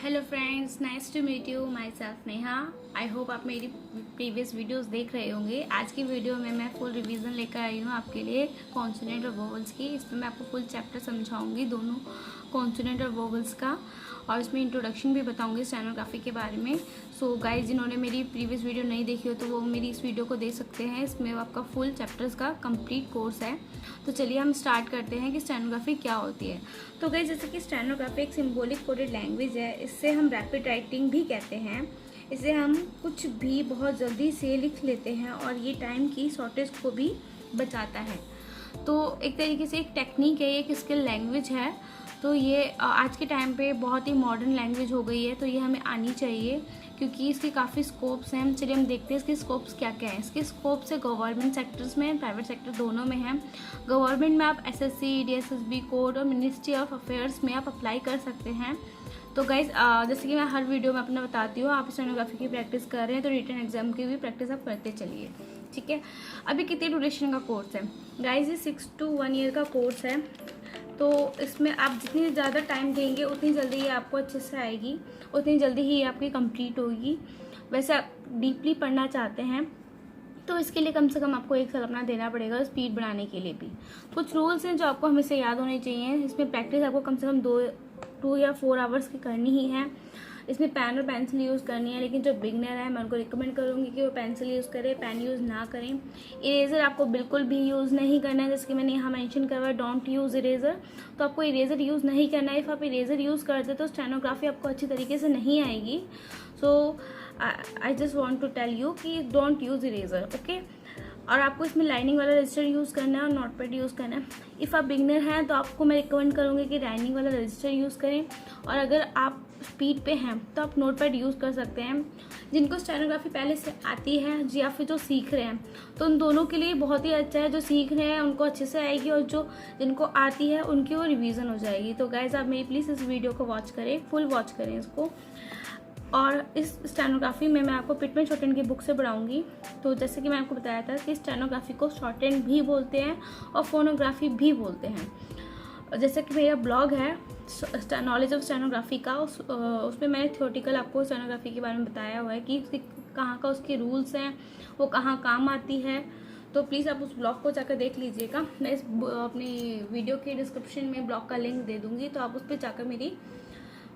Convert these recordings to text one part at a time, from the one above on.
Hello friends, nice to meet you. माई सेल्फ Neha. I hope आप मेरी प्रीवियस वीडियोस देख रहे होंगे। आज की वीडियो में मैं फुल रिवीजन लेकर आई हूँ आपके लिए कॉन्सोनेंट और वोवल्स की। इसमें मैं आपको फुल चैप्टर समझाऊंगी दोनों कॉन्सोनेंट और वोवल्स का, और इसमें इंट्रोडक्शन भी बताऊंगी स्टेनोग्राफी के बारे में। सो गाइज, जिन्होंने मेरी प्रीवियस वीडियो नहीं देखी हो तो वो मेरी इस वीडियो को देख सकते हैं। इसमें आपका फुल चैप्टर्स का कंप्लीट कोर्स है। तो चलिए हम स्टार्ट करते हैं कि स्टेनोग्राफी क्या होती है। तो गाइज, जैसे कि स्टेनोग्राफी एक सिंबॉलिक कोडेड लैंग्वेज है। इससे हम रैपिड राइटिंग भी कहते हैं। इसे हम कुछ भी बहुत जल्दी से लिख लेते हैं और ये टाइम की शॉर्टेज को भी बचाता है। तो एक तरीके से एक टेक्निक है, एक स्किल लैंग्वेज है। तो ये आज के टाइम पे बहुत ही मॉडर्न लैंग्वेज हो गई है। तो ये हमें आनी चाहिए क्योंकि इसके काफ़ी स्कोप्स हैं। चलिए हम देखते हैं इसके स्कोप्स क्या क्या हैं। इसके स्कोप्स है गवर्नमेंट सेक्टर्स में, प्राइवेट सेक्टर दोनों में हैं। गवर्नमेंट में आप एसएससी, डीएसएसबी कोड और मिनिस्ट्री ऑफ अफेयर्स में आप अप्लाई कर सकते हैं। तो गाइज, जैसे कि मैं हर वीडियो में अपना बताती हूँ, आप स्टेनोग्राफी की प्रैक्टिस कर रहे हैं तो रिटन एग्जाम की भी प्रैक्टिस आप करते चलिए, ठीक है। अभी कितने ड्यूरेशन का कोर्स है गाइज? ये 6 to 1 year का कोर्स है। तो इसमें आप जितनी ज़्यादा टाइम देंगे उतनी जल्दी ये आपको अच्छे से आएगी, उतनी जल्दी ही ये आपकी कंप्लीट होगी। वैसे आप डीपली पढ़ना चाहते हैं तो इसके लिए कम से कम आपको 1 साल अपना देना पड़ेगा, स्पीड बढ़ाने के लिए भी। कुछ रूल्स हैं जो आपको हमेशा याद होने चाहिए। इसमें प्रैक्टिस आपको कम से कम 2 या 4 आवर्स की करनी ही है। इसमें पेन और पेंसिल यूज़ करनी है, लेकिन जो बिगनर है मैं उनको रिकमेंड करूँगी कि वो पेंसिल यूज़ करें, पेन यूज़ ना करें। इरेज़र आपको बिल्कुल भी यूज़ नहीं करना है, जैसे कि मैंने यहाँ मेंशन करा है डोंट यूज़ इरेज़र। तो आपको इरेज़र यूज़ नहीं करना है। इफ़ आप इरेज़र यूज़ करते तो स्टेनोग्राफी आपको अच्छी तरीके से नहीं आएगी। So I just want to tell you कि डोंट यूज़ इरेज़र, ओके। और आपको इसमें लाइनिंग वाला रजिस्टर यूज़ करना है और नोटपैड यूज़ करना है। इफ़ आप बिगनर हैं तो आपको मैं रिकमेंड करूँगी कि लाइनिंग वाला रजिस्टर यूज़ करें, और अगर आप स्पीड पे हैं तो आप नोटपैड यूज़ कर सकते हैं। जिनको स्टेनोग्राफी पहले से आती है या फिर जो सीख रहे हैं तो उन दोनों के लिए बहुत ही अच्छा है। जो सीख रहे हैं उनको अच्छे से आएगी, और जो जिनको आती है उनकी वो रिवीजन हो जाएगी। तो गाइज, आप मेरी प्लीज़ इस वीडियो को वॉच करें, फुल वॉच करें इसको। और इस स्टेनोग्राफी में मैं आपको पिटमैन शॉर्टहैंड की बुक से पढ़ाऊंगी। तो जैसे कि मैं आपको बताया था कि स्टेनोग्राफी को शॉर्टहैंड भी बोलते हैं और फोनोग्राफी भी बोलते हैं। जैसे कि मेरा ब्लॉग है नॉलेज ऑफ स्टेनोग्राफी का, उसमें मैंने थ्योरेटिकल आपको स्टेनोग्राफी के बारे में बताया हुआ है कि कहाँ का उसके रूल्स हैं, वो कहाँ काम आती है। तो प्लीज़ आप उस ब्लॉग को जाकर देख लीजिएगा। मैं इस अपनी वीडियो के डिस्क्रिप्शन में ब्लॉग का लिंक दे दूँगी, तो आप उस पर जाकर मेरी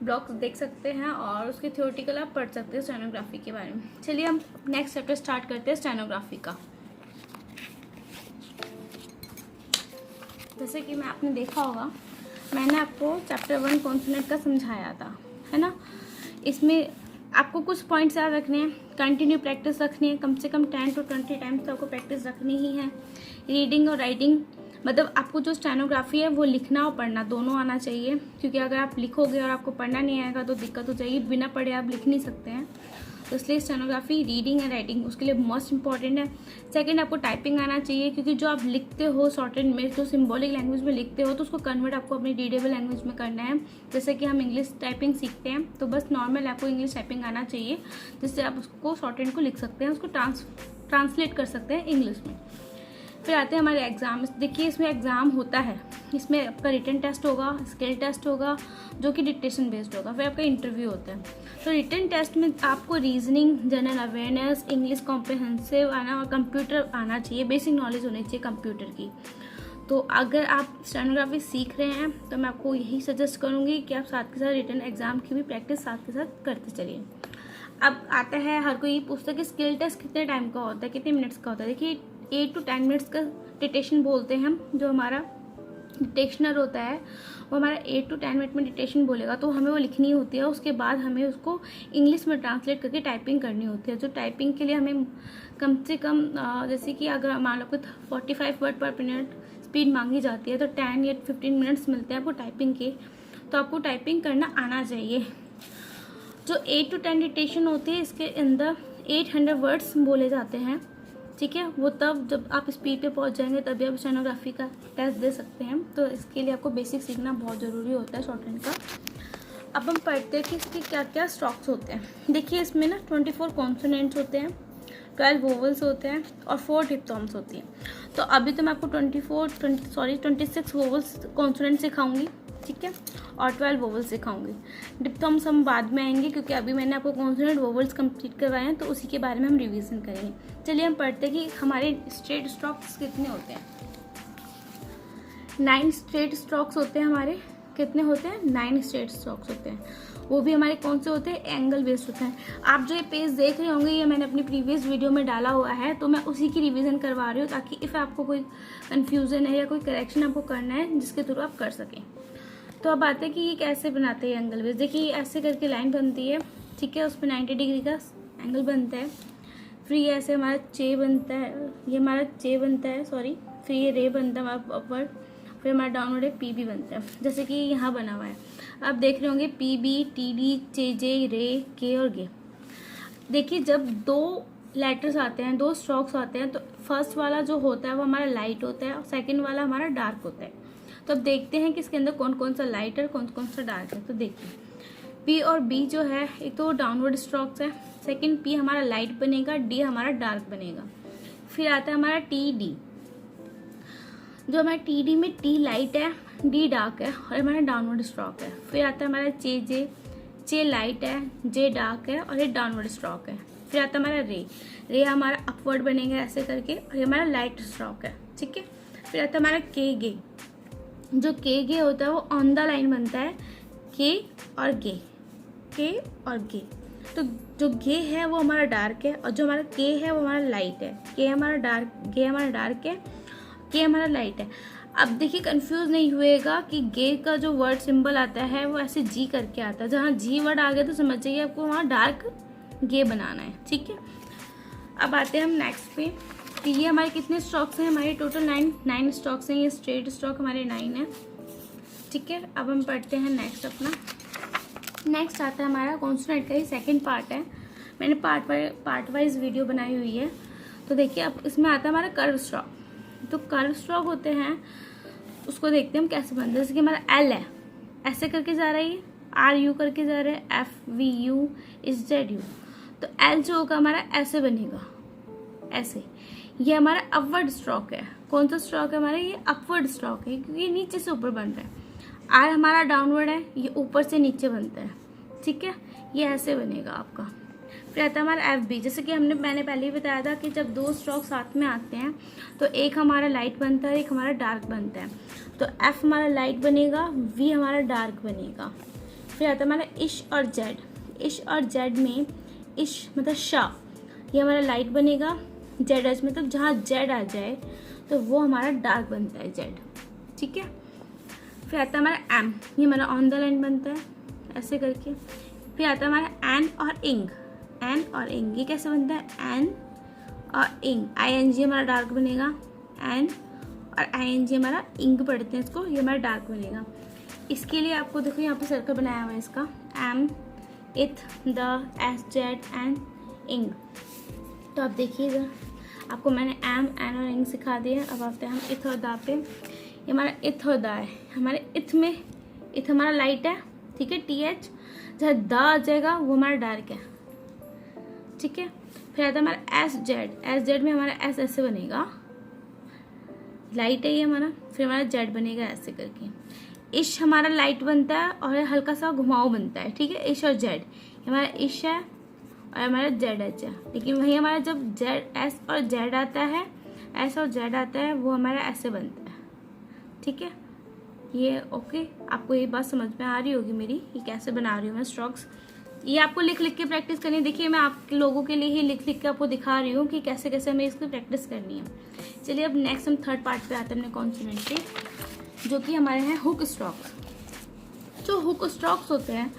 ब्लॉग्स देख सकते हैं और उसके थ्योरेटिकल आप पढ़ सकते हैं स्टेनोग्राफी के बारे में। चलिए हम नेक्स्ट चैप्टर स्टार्ट करते हैं स्टेनोग्राफी का। जैसे कि मैं आपने देखा होगा, मैंने आपको चैप्टर 1 कॉन्सोनेंट का समझाया था, है ना। इसमें आपको कुछ पॉइंट्स याद रखने हैं, कंटिन्यू प्रैक्टिस रखनी है, कम से कम 10 to 20 टाइम्स तो आपको प्रैक्टिस रखनी ही है। रीडिंग और राइटिंग, मतलब आपको जो स्टेनोग्राफी है वो लिखना और पढ़ना दोनों आना चाहिए, क्योंकि अगर आप लिखोगे और आपको पढ़ना नहीं आएगा तो दिक्कत हो जाएगी। बिना पढ़े आप लिख नहीं सकते हैं। तो इसलिए स्टेनोग्राफी, रीडिंग एंड राइटिंग उसके लिए मोस्ट इंपॉर्टेंट है। सेकंड, आपको टाइपिंग आना चाहिए, क्योंकि जो आप लिखते हो शॉर्टहैंड में, जो सिंबॉलिक लैंग्वेज में लिखते हो, तो उसको कन्वर्ट आपको अपनी रीडेबल लैंग्वेज में करना है। जैसे कि हम इंग्लिश टाइपिंग सीखते हैं, तो बस नॉर्मल आपको इंग्लिश टाइपिंग आना चाहिए, जिससे आप उसको शॉर्टहैंड को लिख सकते हैं, उसको ट्रांसलेट कर सकते हैं इंग्लिश में। फिर आते हैं हमारे एग्ज़ाम। देखिए, इसमें एग्ज़ाम होता है। इसमें आपका रिटन टेस्ट होगा, स्किल टेस्ट होगा जो कि डिक्टेशन बेस्ड होगा, फिर आपका इंटरव्यू होता है। तो रिटन टेस्ट में आपको reasoning, general awareness, English comprehensive आना और कंप्यूटर आना चाहिए, बेसिक नॉलेज होनी चाहिए कंप्यूटर की। तो अगर आप स्टेनोग्राफी सीख रहे हैं तो मैं आपको यही सजेस्ट करूँगी कि आप साथ के साथ रिटन एग्ज़ाम की भी प्रैक्टिस साथ के साथ करते चलिए। अब आता है, हर कोई पूछता है कि स्किल टेस्ट कितने टाइम का होता है, कितने मिनट्स का होता है। देखिए, 8 to 10 मिनट्स का डिक्टेशन बोलते हैं हम। जो हमारा डिक्टेशनर होता है वो हमारा 8 to 10 मिनट में डिक्टेशन बोलेगा, तो हमें वो लिखनी होती है। उसके बाद हमें उसको इंग्लिश में ट्रांसलेट करके टाइपिंग करनी होती है। जो टाइपिंग के लिए हमें कम से कम जैसे कि अगर मान लो कि 45 वर्ड पर मिनट स्पीड मांगी जाती है, तो 10 या 15 मिनट्स मिलते हैं आपको टाइपिंग के। तो आपको टाइपिंग करना आना चाहिए। जो 8 to 10 डिक्टेशन होती है, इसके अंदर 800 वर्ड्स बोले जाते हैं, ठीक है। वो तब जब आप स्पीड पे पहुंच जाएंगे तभी आप स्टेनोग्राफी का टेस्ट दे सकते हैं। तो इसके लिए आपको बेसिक सीखना बहुत ज़रूरी होता है शॉर्टहैंड का। अब हम पढ़ते हैं कि इसके क्या क्या स्ट्रोक्स होते हैं। देखिए, इसमें ना 24 कॉन्सोनेंट्स होते हैं, 12 वोवल्स होते हैं और 4 डिप्थॉन्ग्स होती हैं। तो अभी तो मैं आपको 26 वोवल्स कॉन्सोनेंट सिखाऊंगी, ठीक है, और 12 वोवल्स सिखाऊंगी। डिप्थॉम्स हम बाद में आएंगे, क्योंकि अभी मैंने आपको कॉन्सोनेंट वोवल्स कंप्लीट करवाए हैं, तो उसी के बारे में हम रिवीजन करेंगे। चलिए हम पढ़ते हैं कि हमारे स्ट्रेट स्ट्रोक्स कितने होते हैं। 9 स्ट्रेट स्ट्रोक्स होते हैं हमारे। कितने होते हैं? 9 स्ट्रेट स्ट्रोक्स होते हैं। वो भी हमारे कौन से होते हैं? एंगल बेस्ड होते हैं। आप जो ये पेज देख रहे होंगे, ये मैंने अपनी प्रीवियस वीडियो में डाला हुआ है, तो मैं उसी की रिवीजन करवा रही हूँ, ताकि इफ़ आपको कोई कन्फ्यूज़न है या कोई करेक्शन आपको करना है, जिसके थ्रू आप कर सकें। तो अब आते हैं कि ये कैसे बनाते हैं एंगल बेस्ड। देखिए ऐसे करके लाइन बनती है, ठीक है, उस पर 90 डिग्री का एंगल बनता है। फिर ये ऐसे हमारा चे बनता है, ये हमारा चे बनता है, सॉरी, फिर ये रे बनता है हमारा अपवर्ड, फिर हमारा डाउनवर्ड है पी बी बनता है, जैसे कि यहाँ बना हुआ है। आप देख रहे होंगे पी बी, टी डी, चे जे, रे, के और गे। देखिए जब 2 लेटर्स आते हैं, 2 स्ट्रोक्स आते हैं, तो फर्स्ट वाला जो होता है वो हमारा लाइट होता है और सेकंड वाला हमारा डार्क होता है। तो अब देखते हैं कि इसके अंदर कौन कौन सा लाइट है, कौन कौन सा डार्क है। तो देखिए पी और बी जो है, एक तो डाउनवर्ड स्ट्रोक्स है, सेकंड पी हमारा लाइट बनेगा, डी हमारा डार्क बनेगा। फिर आता है हमारा टी डी, जो हमारा टी डी में टी लाइट है, डी डार्क है और हमारा डाउनवर्ड स्ट्रोक है। फिर आता है हमारा चे जे, चे लाइट है, जे डार्क है और ये डाउनवर्ड स्ट्रोक है। फिर आता है हमारा रे, रे हमारा अपवर्ड बनेगा ऐसे करके और ये हमारा लाइट स्ट्रोक है, ठीक है। फिर आता है हमारा के गे, जो के गे होता है वो ऑन द लाइन बनता है, के और गे, के और गे। तो जो गे है वो हमारा डार्क है और जो हमारा के है वो हमारा लाइट है। के हमारा डार्क, गे हमारा डार्क है, के हमारा लाइट है। अब देखिए कंफ्यूज नहीं हुएगा कि गे का जो वर्ड सिंबल आता है वो ऐसे जी करके आता है। जहाँ जी वर्ड आ गया तो समझ जाइए आपको वहाँ डार्क गे बनाना है, ठीक है। अब आते हैं हम नेक्स्ट पे कि ये हमारे कितने स्ट्रोक्स हैं। हमारे टोटल 9 स्ट्रोक्स हैं। ये स्ट्रेट स्ट्रोक हमारे 9 है, ठीक है। अब हम पढ़ते हैं नेक्स्ट अपना। नेक्स्ट आता है हमारा कॉन्सोनेंट का ही सेकेंड पार्ट है। मैंने पार्ट वाइज वीडियो बनाई हुई है। तो देखिए अब इसमें आता है हमारा कर्व स्ट्रोक। तो कर्व स्ट्रोक होते हैं, उसको देखते हैं हम कैसे बनते हैं। जैसे कि हमारा एल है, ऐसे करके जा रहा है, ये आर यू करके जा रहा है, F V U is Z U. तो एल जो होगा हमारा ऐसे बनेगा, ऐसे। ये हमारा अपवर्ड स्ट्रोक है। कौन सा स्ट्रोक है हमारा? ये अपवर्ड स्ट्रोक है, क्योंकि ये नीचे से ऊपर बन रहा है। आर हमारा डाउनवर्ड है, ये ऊपर से नीचे बनता है, ठीक है। ये ऐसे बनेगा आपका। फिर आता है हमारा एफ बी। जैसे कि मैंने पहले ही बताया था कि जब 2 स्ट्रोक साथ में आते हैं तो एक हमारा लाइट बनता है, एक हमारा डार्क बनता है। तो एफ हमारा लाइट बनेगा, वी हमारा डार्क बनेगा। फिर आता है हमारा इश और जेड। इश और जेड में इश मतलब शाह, ये हमारा लाइट बनेगा। जेड एच मतलब जहाँ जेड आ जाए तो वो हमारा डार्क बनता है, जेड, ठीक है। फिर आता है हमारा एम, ये हमारा ऑन द लाइन बनता है ऐसे करके। फिर आता है हमारा एन और इंग। एन और इंग, ये कैसे बनता है? एन और इंग, आई एन जी हमारा डार्क बनेगा, एन और आई एन जी हमारा इंग पढ़ते हैं इसको, ये हमारा डार्क बनेगा। इसके लिए आपको देखो यहाँ पे सर्कल बनाया हुआ है इसका, एम, इथ, द, एस, जेड, एन, इंग। तो आप देखिए इधर आपको मैंने एम, एन और इंग सिखा दिया। अब आते हैं हम इथ और दा पे। ये हमारा इथ और दा है। हमारे इथ में, इथ हमारा लाइट है, ठीक है, टी एच। जहाँ द आ जाएगा वो हमारा डार्क है, ठीक है। फिर आता है हमारा एस जेड। एस जेड में हमारा एस ऐसे बनेगा, लाइट है ये हमारा। फिर हमारा जेड बनेगा ऐसे करके। इश हमारा लाइट बनता है और हल्का सा घुमाव बनता है, ठीक है। इश और जेड, हमारा इश है और हमारा जेड एच है। लेकिन वही हमारा जब जेड एस और जेड आता है, एस और जेड आता है, वो हमारा ऐसे बनता है, ठीक है। ये ओके, आपको ये बात समझ में आ रही होगी मेरी, ये कैसे बना रही हूँ मैं स्ट्रोक्स। ये आपको लिख लिख के प्रैक्टिस करनी है। देखिए मैं आप लोगों के लिए ही लिख लिख के आपको दिखा रही हूँ कि कैसे कैसे हमें इसकी प्रैक्टिस करनी है। चलिए अब नेक्स्ट हम थर्ड पार्ट पे आते हैं अपने कॉन्सोनेंट के, जो कि हमारे हैं हुक स्ट्रोक्स। जो हुक स्ट्रोक्स होते हैं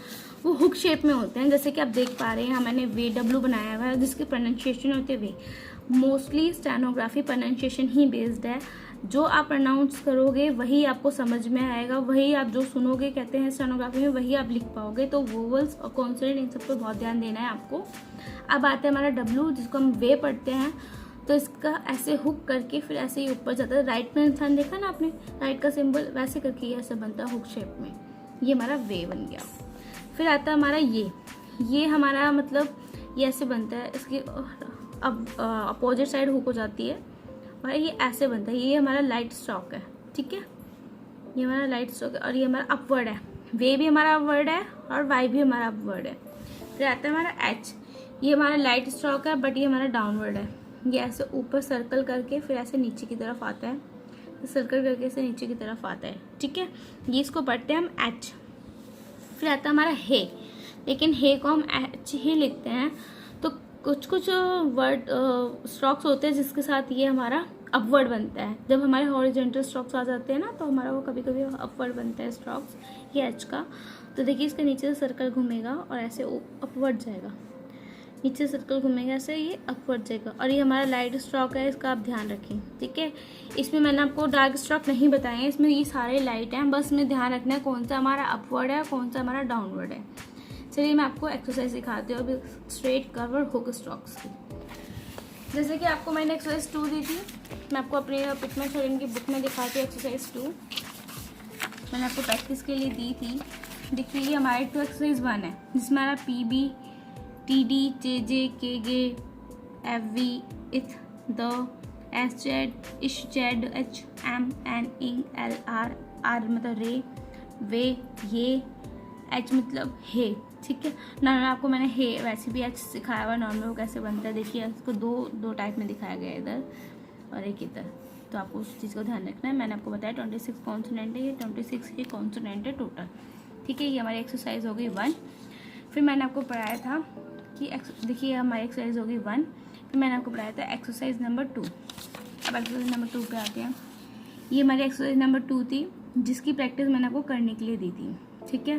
वो हुक शेप में होते हैं। जैसे कि आप देख पा रहे हैं, मैंने वे डब्ल्यू बनाया हुआ है, जिसकी प्रोनाउंसिएशन होती है वे। मोस्टली स्टेनोग्राफी प्रोनाउंसिएशन ही बेस्ड है। जो आप प्रोनाउंस करोगे वही आपको समझ में आएगा, वही आप जो सुनोगे कहते हैं स्टेनोग्राफी में वही आप लिख पाओगे। तो वोवल्स और कॉन्सोनेंट इन सब पर बहुत ध्यान देना है आपको। अब आता है हमारा डब्ल्यू, जिसको हम वे पढ़ते हैं। तो इसका ऐसे हुक करके फिर ऐसे ही ऊपर जाता है। राइट में इंसान देखा ना आपने, राइट का सिंबल वैसे करके ये ऐसे बनता है हुक शेप में। ये हमारा वे बन गया। फिर आता है हमारा ये हमारा मतलब ये ऐसे बनता है, इसकी अब अपोजिट साइड हुक हो जाती है और ये ऐसे बनता है। ये हमारा लाइट स्ट्रोक है, ठीक है। ये हमारा लाइट स्ट्रोक है और ये हमारा अपवर्ड है, वे भी हमारा अपवर्ड है और वाई भी हमारा अपवर्ड है। फिर आता है हमारा एच, ये हमारा लाइट स्ट्रोक है बट ये हमारा डाउनवर्ड है। ये ऐसे ऊपर सर्कल करके फिर ऐसे नीचे की तरफ आता है, सर्कल करके ऐसे नीचे की तरफ आता है, ठीक है। ये इसको पढ़ते हैं हम एच। फिर आता है हमारा हे, लेकिन हे को हम एच ही लिखते हैं। तो कुछ कुछ वर्ड स्ट्रोक्स होते हैं जिसके साथ ये हमारा अपवर्ड बनता है। जब हमारे हॉरिजॉन्टल स्ट्रोक्स आ जाते हैं ना तो हमारा वो कभी कभी अपवर्ड बनता है स्ट्रोक्स, ये एच का। तो देखिए इसके नीचे से सर्कल घूमेगा और ऐसे अपवर्ड जाएगा, नीचे सर्कल घूमेगा ऐसे, ये अपवर्ड जाएगा। और ये हमारा लाइट स्ट्रोक है, इसका आप ध्यान रखें, ठीक है। इसमें मैंने आपको डार्क स्ट्रोक नहीं बताए हैं, इसमें ये सारे लाइट हैं, बस में ध्यान रखना है कौन सा हमारा अपवर्ड है कौन सा हमारा डाउनवर्ड है। चलिए मैं आपको एक्सरसाइज सिखाती हूँ अभी स्ट्रेट कर्व और हुक स्ट्रोक्स की। जैसे कि आपको मैंने एक्सरसाइज 2 दी थी, मैं आपको अपने पिटमेंट थ्योरम की बुक में दिखाती हूँ। एक्सरसाइज 2 मैंने आपको प्रैक्टिस के लिए दी थी। देखिए ये हमारी 2 एक्सरसाइज 1 है जिसमें हमारा PB TD JJ KG FV इथ the SZ ISZ HM N ING L R मतलब रे, वे, ये, H मतलब हे, ठीक है। नॉर्मल आपको मैंने हे वैसे भी H सिखाया हुआ, नॉर्मल वो कैसे बनता है। देखिए इसको दो टाइप में दिखाया गया है, इधर और एक इधर, तो आपको उस चीज़ को ध्यान रखना है। मैंने आपको बताया 26 कॉन्सोनेंट है, ये 26 ही कॉन्सोनेंट है टोटल, ठीक है। ये हमारी एक्सरसाइज हो गई 1। फिर मैंने आपको पढ़ाया था कि देखिए हमारी एक्सरसाइज होगी 1। फिर मैंने आपको पढ़ाया था एक्सरसाइज नंबर 2। अब एक्सरसाइज नंबर 2 पे आते हैं। ये हमारी एक्सरसाइज नंबर 2 थी जिसकी प्रैक्टिस मैंने आपको करने के लिए दी थी, ठीक है।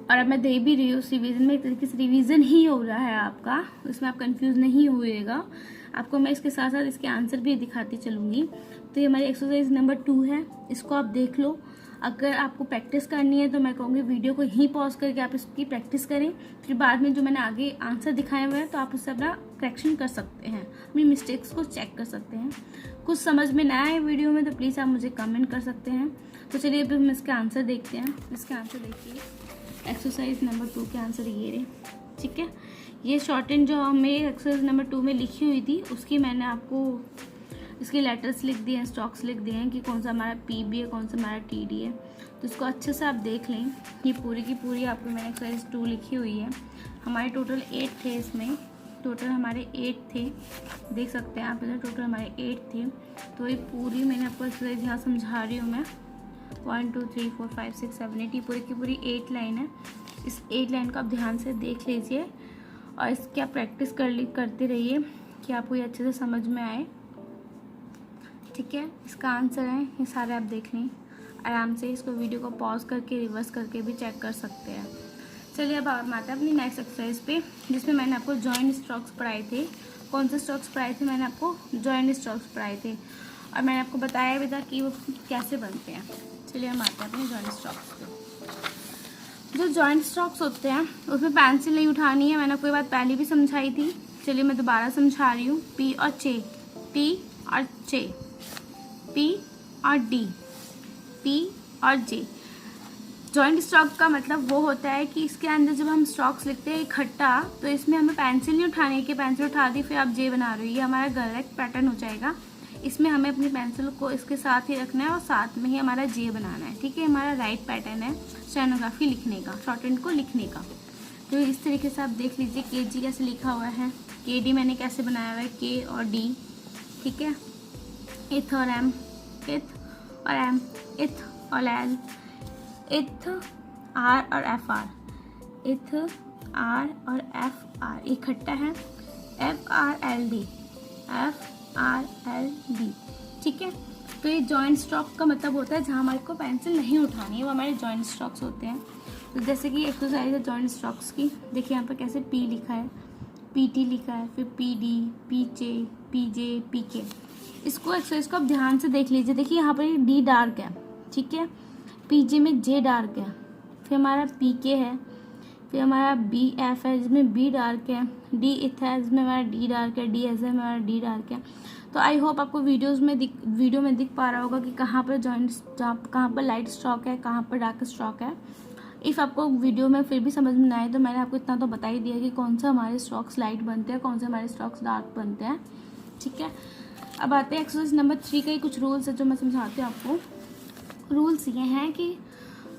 और अब मैं दे भी रही हूँ रिवीजन में, एक तरीके से रिवीजन ही हो रहा है आपका, इसमें आप कंफ्यूज नहीं होइएगा। आपको मैं इसके साथ साथ इसके आंसर भी दिखाती चलूँगी। तो ये हमारी एक्सरसाइज नंबर 2 है, इसको आप देख लो। अगर आपको प्रैक्टिस करनी है तो मैं कहूँगी वीडियो को यहीं पॉज करके आप इसकी प्रैक्टिस करें, फिर बाद में जो मैंने आगे आंसर दिखाए हुए हैं तो आप उससे अपना करेक्शन कर सकते हैं, अपनी मिस्टेक्स को चेक कर सकते हैं। कुछ समझ में ना आए वीडियो में तो प्लीज़ आप मुझे कमेंट कर सकते हैं। तो चलिए अभी हम इसके आंसर देखते हैं। इसके आंसर देखिए, एक्सरसाइज नंबर 2 के आंसर ये रहे, ठीक है। ये शॉर्टेन जो हमें एक्सरसाइज नंबर 2 में लिखी हुई थी उसकी मैंने आपको इसके लेटर्स लिख दिए हैं, स्टॉक्स लिख दिए हैं कि कौन सा हमारा PB है कौन सा हमारा TD है। तो इसको अच्छे से आप देख लें। ये पूरी की पूरी आपको मैंने एक्सरसाइज 2 लिखी हुई है। हमारे टोटल 8 थे, इसमें टोटल हमारे 8 थे, देख सकते हैं आप इधर टोटल हमारे 8 थे। तो ये पूरी मैंने आपको एक्सरसाइज यहाँ समझा रही हूँ मैं, 1 2 3 4 5 6 7 8, ये पूरी की पूरी 8 लाइन है। इस 8 लाइन को आप ध्यान से देख लीजिए और इसकी आप प्रैक्टिस करते रहिए कि आपको ये अच्छे से समझ में आए, ठीक है। इसका आंसर है ये सारे, आप देख लें आराम से। इसको वीडियो को पॉज करके रिवर्स करके भी चेक कर सकते हैं। चलिए अब हम आते हैं अपनी नेक्स्ट एक्सरसाइज पे, जिसमें मैंने आपको जॉइंट स्ट्रोक्स पढ़ाए थे। कौन से स्ट्रोक्स पढ़ाए थे? मैंने आपको जॉइंट स्ट्रोक्स पढ़ाए थे और मैंने आपको बताया भी था कि वो कैसे बनते हैं। चलिए हम आते हैं अपने जॉइंट स्ट्रोक्स पे। जो जॉइंट स्ट्रोक्स होते हैं उसमें पेंसिल नहीं उठानी है, मैंने आपको ये बात पहले भी समझाई थी। चलिए मैं दोबारा समझा रही हूँ। P और चे, P और चे, P और D, P और J। जॉइंट स्ट्रोक का मतलब वो होता है कि इसके अंदर जब हम स्ट्रोक्स लिखते हैं इकट्ठा तो इसमें हमें पेंसिल नहीं उठानी है कि पेंसिल उठा दी फिर आप जे बना रहे हो, ये हमारा गलत पैटर्न हो जाएगा। इसमें हमें अपनी पेंसिल को इसके साथ ही रखना है और साथ में ही हमारा जे बनाना है, ठीक है। हमारा राइट पैटर्न है स्टेनोग्राफी लिखने का, शॉर्टहैंड को लिखने का। तो इस तरीके से आप देख लीजिए KG कैसे लिखा हुआ है, KD मैंने कैसे बनाया हुआ है, K और D, ठीक है। इथ और M, इथ और M, इथ और L, इथ R और FR, इथ R और FR इकट्ठा है, FRLD, FRLD, ठीक है। तो ये जॉइंट स्ट्रोक का मतलब होता है जहाँ हमारे को पेंसिल नहीं उठानी है, वो हमारे जॉइंट स्ट्रोक्स होते हैं। तो जैसे कि एक्सरसाइज है जॉइंट स्ट्रोक्स की, देखिए यहाँ पर कैसे P लिखा है, PT लिखा है, फिर PD, PJ, PJ, PK। इसको एक्सरसाइज को आप ध्यान से देख लीजिए। देखिए यहाँ पर D डार्क है, ठीक है, PJ में J डार्क है, फिर हमारा PK है, फिर हमारा BF है जिसमें B डार्क है, D इथ है जिसमें हमारा D डार्क है, DS है हमारा D डार्क है। तो आई होप आपको वीडियो में दिख पा रहा होगा कि कहाँ पर कहाँ पर लाइट स्ट्रोक है, कहाँ पर डार्क स्ट्रोक है। इफ़ आपको वीडियो में फिर भी समझ में ना आए तो मैंने आपको इतना तो बता ही दिया कि कौन सा हमारे स्ट्रोक्स लाइट बनते हैं, कौन से हमारे स्ट्रोक्स डार्क बनते हैं, ठीक है। अब आते हैं एक्सरसाइज नंबर 3 के कुछ रूल्स है जो मैं समझाती हूँ आपको। रूल्स ये हैं कि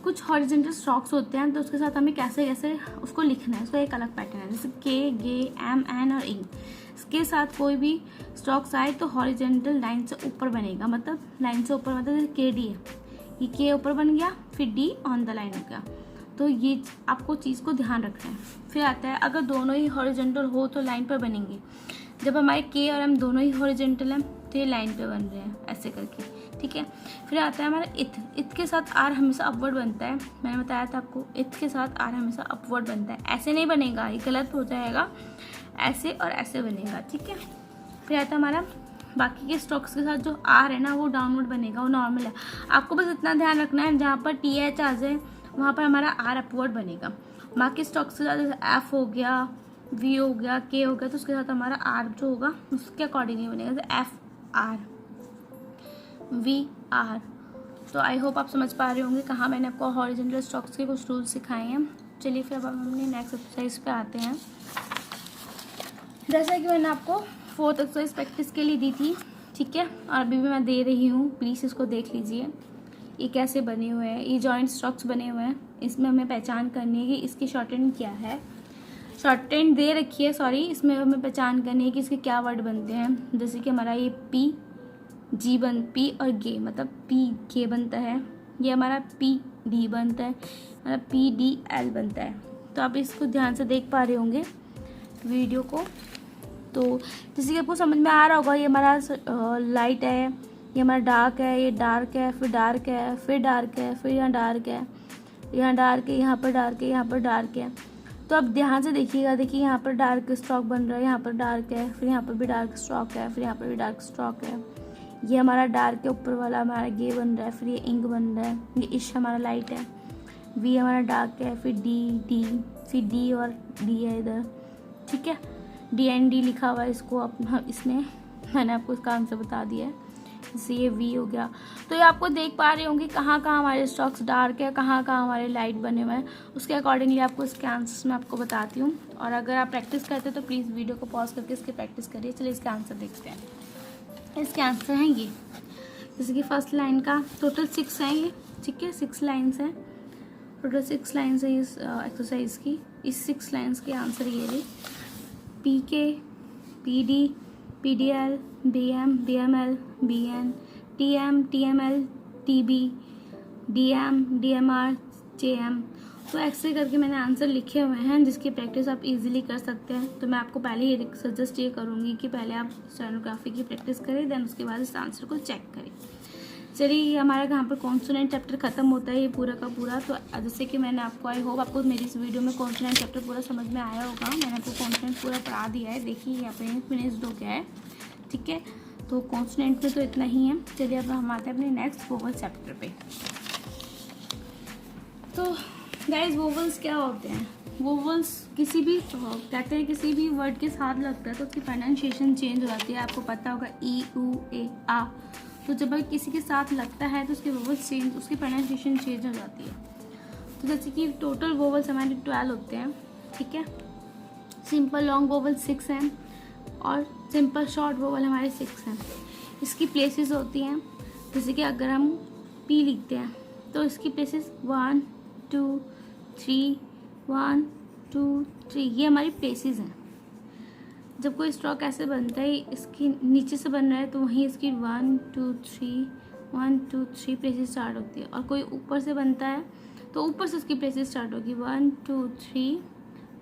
कुछ हॉरिजॉन्टल स्ट्रोक्स होते हैं तो उसके साथ हमें कैसे कैसे उसको लिखना है, उसका एक अलग पैटर्न है। जैसे के, गे, एम, एन और इन, इसके साथ कोई भी स्ट्रोक्स आए तो हॉरिजॉन्टल लाइन से ऊपर बनेगा, मतलब लाइन से ऊपर, मतलब जैसे के डी है, ये के ऊपर बन गया, फिर डी ऑन द लाइन हो गया। तो ये आपको चीज़ को ध्यान रखना है। फिर आता है अगर दोनों ही हॉरिजॉन्टल हो तो लाइन पर बनेंगे। जब हमारे के और एम दोनों ही हॉरिजॉन्टल हैं तो ये लाइन पे बन रहे हैं ऐसे करके, ठीक है। फिर आता है हमारा इथ के साथ आर हमेशा अपवर्ड बनता है। मैंने बताया था आपको, इथ के साथ आर हमेशा अपवर्ड बनता है, ऐसे नहीं बनेगा, ये गलत हो जाएगा, ऐसे और ऐसे बनेगा, ठीक है। फिर आता है हमारा बाकी के स्ट्रोक्स के साथ जो आर है ना वो डाउनवर्ड बनेगा, वो नॉर्मल है। आपको बस इतना ध्यान रखना है जहाँ पर टी एच आ जाए वहाँ पर हमारा आर अपवर्ड बनेगा। बाकी स्ट्रोक्स के साथ जैसे एफ हो गया, वी हो गया, के हो गया, तो उसके साथ हमारा आर जो होगा उसके अकॉर्डिंग ही बनेगा, जैसे एफ आर, वी आर। तो आई होप आप समझ पा रहे होंगे कहाँ मैंने आपको हॉरिजॉन्टल स्ट्रोक्स के कुछ रूल्स सिखाए हैं। चलिए फिर अब हम अपनी नेक्स्ट एक्सरसाइज पे आते हैं। जैसा कि मैंने आपको फोर्थ एक्सरसाइज प्रैक्टिस के लिए दी थी, ठीक है, और अभी भी मैं दे रही हूँ, प्लीज़ इसको देख लीजिए। ये कैसे बने हुए हैं, ये जॉइंट स्ट्रोक्स बने हुए हैं, इसमें हमें पहचान करनी है कि इसकी शॉर्टेंड क्या है। शॉर्टेंड दे रखी है, सॉरी, इसमें हमें पहचान करनी है कि इसके क्या वर्ड बनते हैं। जैसे कि हमारा ये पी जी पी और गे, मतलब पी के बनता है, ये हमारा पी डी बनता है, मतलब पी डी एल बनता है। तो आप इसको ध्यान से देख पा रहे होंगे वीडियो को। तो जैसे कि आपको समझ में आ रहा होगा, ये हमारा लाइट है, ये हमारा डार्क है, ये डार्क है, फिर डार्क है, फिर डार्क है, फिर यहाँ डार्क है, यहाँ डार्क है, यहाँ पर डार्क है, यहाँ पर डार्क है। तो अब ध्यान से देखिएगा, देखिए यहाँ पर डार्क स्ट्रोक बन रहा है, यहाँ पर डार्क है, फिर यहाँ पर भी डार्क स्ट्रोक है, फिर यहाँ पर भी डार्क स्ट्रोक है। ये हमारा डार्क है, ऊपर वाला हमारा गे बन रहा है, फिर ये इंक बन रहा है, ये इश हमारा लाइट है, वी हमारा डार्क है, फिर डी, फिर डी और डी है इधर, ठीक है, डी एन डी लिखा हुआ है, इसको अब इसमें मैंने आपको इसका आंसर बता दिया है। जैसे ये वी हो गया। तो ये आपको देख पा रहे होंगे कहाँ कहाँ हमारे स्ट्रोक्स डार्क है, कहाँ कहाँ हमारे लाइट बने हुए हैं, उसके अकॉर्डिंगली आपको इसके आंसर्स मैं आपको बताती हूँ। और अगर आप प्रैक्टिस करते हैं तो प्लीज़ वीडियो को पॉज करके इसकी प्रैक्टिस करिए। चलिए इसके आंसर देखते हैं। इसके आंसर हैं ये, जैसे कि फर्स्ट लाइन का टोटल 6 हैं ये, ठीक है, 6 लाइन्स हैं, टोटल 6 लाइन्स है इस एक्सरसाइज की। इस 6 लाइन्स के आंसर ये रही, P K, P D, P D L, B M, B M L, B N, T M, T M L, T B, D M, D M R, J M. तो ऐसे करके मैंने answer लिखे हुए हैं जिसकी प्रैक्टिस आप इजीली कर सकते हैं। तो मैं आपको पहले ये सजेस्ट ये करूँगी कि पहले आप स्टेनोग्राफी की प्रैक्टिस करें, देन उसके बाद इस आंसर को चेक करें। चलिए ये हमारा यहाँ पर कॉन्सोनेंट चैप्टर खत्म होता है ये पूरा का पूरा। तो जैसे कि मैंने आपको, आई होप आपको मेरी इस वीडियो में कॉन्सोनेंट चैप्टर पूरा समझ में आया होगा। मैंने आपको कॉन्सोनेंट पूरा पढ़ा दिया है, देखिए यहाँ पे फिनिश्ड हो गया है, ठीक है। तो कॉन्सोनेंट में तो इतना ही है। चलिए अब हम आते हैं अपने नेक्स्ट वोवल चैप्टर पे। तो गाइस वोवल्स क्या होते हैं? वोवल्स किसी भी कहते हैं किसी भी वर्ड के साथ लगता है तो उसकी प्रोनाउंसिएशन चेंज हो जाती है। आपको पता होगा ई, ऊ, ए, आ, तो जब किसी के साथ लगता है तो उसकी वोवल्स चेंज, उसकी प्रोनाउंसिएशन चेंज हो जाती है। तो जैसे कि टोटल वोवल्स हमारे 12 होते हैं, ठीक है। सिंपल लॉन्ग वोवल 6 हैं और सिंपल शॉर्ट वोवल हमारे 6 हैं। इसकी प्लेसेस होती हैं, जैसे कि अगर हम पी लिखते हैं तो इसकी प्लेसेस 1 2 3 1 2 3, ये हमारी प्लेसेस हैं। जब कोई स्ट्रोक ऐसे बनता है, इसकी नीचे से बन रहा है तो वहीं इसकी 1 2 3 प्लेसेस स्टार्ट होती है। और कोई ऊपर से बनता है तो ऊपर से उसकी प्लेसेस स्टार्ट होगी 1 2 3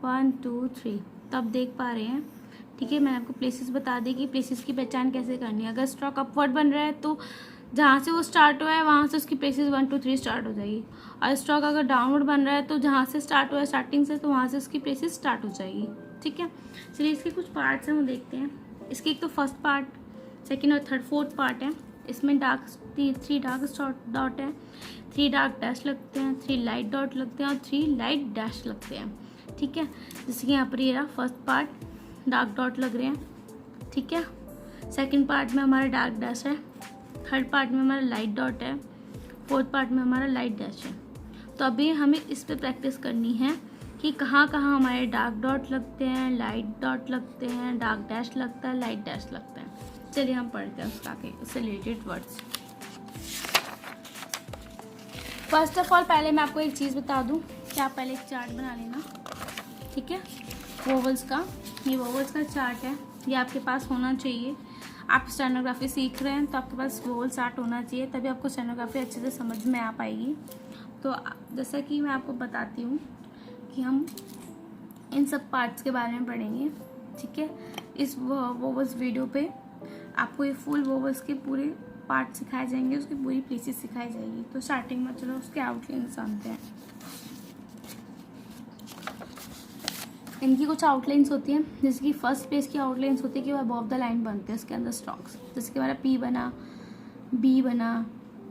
1 2 3। तो आप देख पा रहे हैं, ठीक है। मैंने आपको प्लेसेस बता दी कि प्लेसेस की पहचान कैसे करनी है। अगर स्ट्रोक अपवर्ड बन रहा है तो जहाँ से वो स्टार्ट हुआ है वहाँ से उसकी प्लेसेस 1 2 3 स्टार्ट हो जाएगी। और स्ट्रोक अगर डाउनवर्ड बन रहा है तो जहाँ से स्टार्ट हुआ है स्टार्टिंग से, तो वहाँ से उसकी प्लेसेस स्टार्ट हो जाएगी, ठीक है। चलिए इसके कुछ पार्ट्स हैं वो देखते हैं। इसके एक तो फर्स्ट पार्ट, सेकेंड और थर्ड, फोर्थ पार्ट है। इसमें 3 डार्क डॉट है, 3 डार्क डैश लगते हैं, 3 लाइट डॉट लगते हैं और 3 लाइट डैश लगते हैं, ठीक है। जैसे कि यहाँ पर ये रहा फर्स्ट पार्ट, डार्क डॉट लग रहे हैं, ठीक है। सेकेंड पार्ट में हमारा डार्क डैश है, थर्ड पार्ट में हमारा लाइट डॉट है, फोर्थ पार्ट में हमारा लाइट डैश है। तो अभी हमें इस पे प्रैक्टिस करनी है कि कहाँ कहाँ हमारे डार्क डॉट लगते हैं, लाइट डॉट लगते हैं, डार्क डैश लगता है, लाइट डैश लगता है। चलिए हम पढ़ते हैं उसका उससे related words. First of all पहले मैं आपको एक चीज़ बता दूं कि आप पहले एक चार्ट बना लेना, ठीक है। वोवल्स का, ये वोवल्स का चार्ट है, ये आपके पास होना चाहिए। आप स्टेनोग्राफी सीख रहे हैं तो आपके पास वोवल चार्ट होना चाहिए, तभी आपको स्टेनोग्राफी अच्छे से समझ में आ पाएगी। तो जैसा कि मैं आपको बताती हूँ कि हम इन सब पार्ट्स के बारे में पढ़ेंगे, ठीक है। इस वोवल्स वीडियो पे आपको ये फुल वोवल्स के पूरे पार्ट सिखाए जाएंगे, उसकी पूरी प्लेसेस सिखाई जाएगी। तो स्टार्टिंग में चलो उसके आउटलाइन जानते हैं। इनकी कुछ आउटलाइंस होती हैं, जैसे कि फर्स्ट पेज की आउटलाइंस होती है कि वो अबव द लाइन बनते हैं, उसके अंदर स्टॉक्स, जैसे कि हमारा पी बना, बी बना,